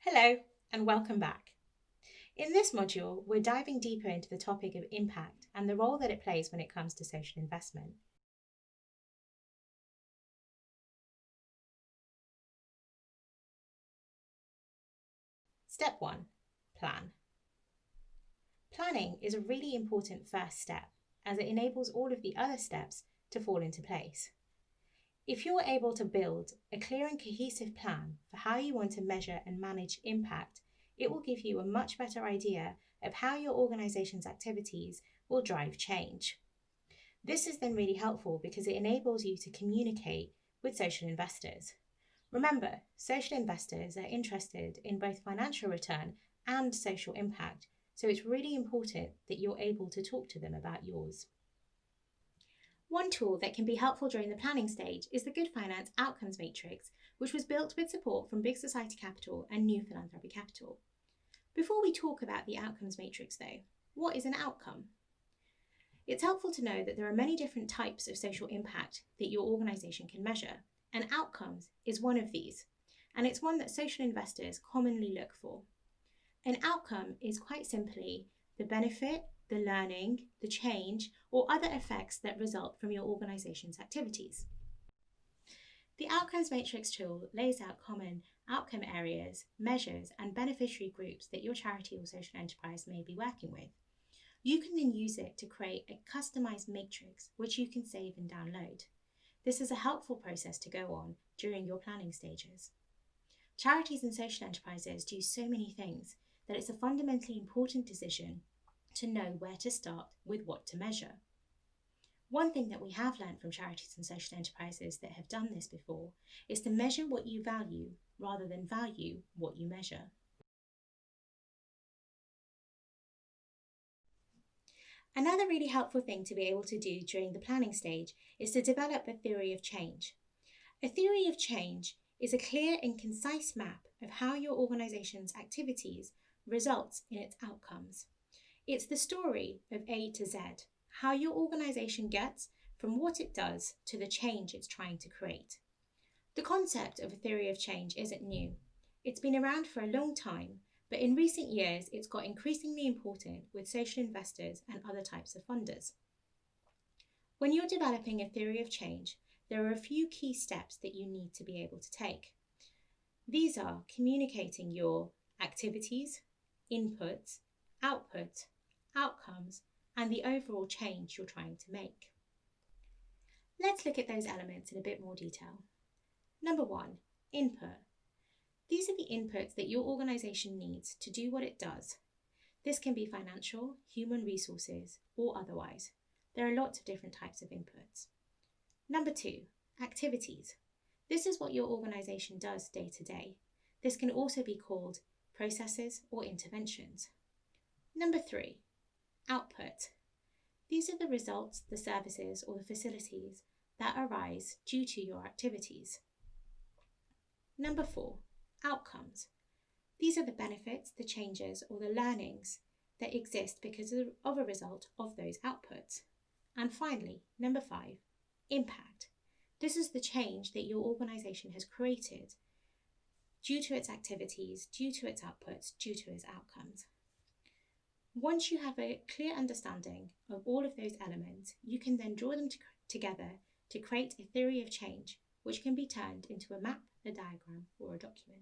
Hello and welcome back. In this module, we're diving deeper into the topic of impact and the role that it plays when it comes to social investment. Step 1. Plan. Planning is a really important first step as it enables all of the other steps to fall into place. If you're able to build a clear and cohesive plan for how you want to measure and manage impact, it will give you a much better idea of how your organization's activities will drive change. This is then really helpful because it enables you to communicate with social investors. Remember, social investors are interested in both financial return and social impact, so it's really important that you're able to talk to them about yours. One tool that can be helpful during the planning stage is the Good Finance Outcomes Matrix, which was built with support from Big Society Capital and New Philanthropy Capital. Before we talk about the Outcomes Matrix though, what is an outcome? It's helpful to know that there are many different types of social impact that your organisation can measure, and outcomes is one of these, and it's one that social investors commonly look for. An outcome is quite simply the benefit, the learning, the change, or other effects that result from your organisation's activities. The Outcomes Matrix tool lays out common outcome areas, measures, and beneficiary groups that your charity or social enterprise may be working with. You can then use it to create a customised matrix which you can save and download. This is a helpful process to go on during your planning stages. Charities and social enterprises do so many things that it's a fundamentally important decision to know where to start with what to measure. One thing that we have learned from charities and social enterprises that have done this before is to measure what you value rather than value what you measure. Another really helpful thing to be able to do during the planning stage is to develop a theory of change. A theory of change is a clear and concise map of how your organisation's activities results in its outcomes. It's the story of A to Z, how your organisation gets from what it does to the change it's trying to create. The concept of a theory of change isn't new. It's been around for a long time, but in recent years it's got increasingly important with social investors and other types of funders. When you're developing a theory of change, there are a few key steps that you need to be able to take. These are communicating your activities, inputs, output, outcomes, and the overall change you're trying to make. Let's look at those elements in a bit more detail. Number 1, input. These are the inputs that your organisation needs to do what it does. This can be financial, human resources, or otherwise. There are lots of different types of inputs. Number 2, activities. This is what your organisation does day to day. This can also be called processes or interventions. Number 3, output. These are the results, the services, or the facilities that arise due to your activities. Number 4, outcomes. These are the benefits, the changes, or the learnings that exist because of a result of those outputs. And finally, number 5, impact. This is the change that your organisation has created due to its activities, due to its outputs, due to its outcomes. Once you have a clear understanding of all of those elements, you can then draw them together to create a theory of change, which can be turned into a map, a diagram, or a document.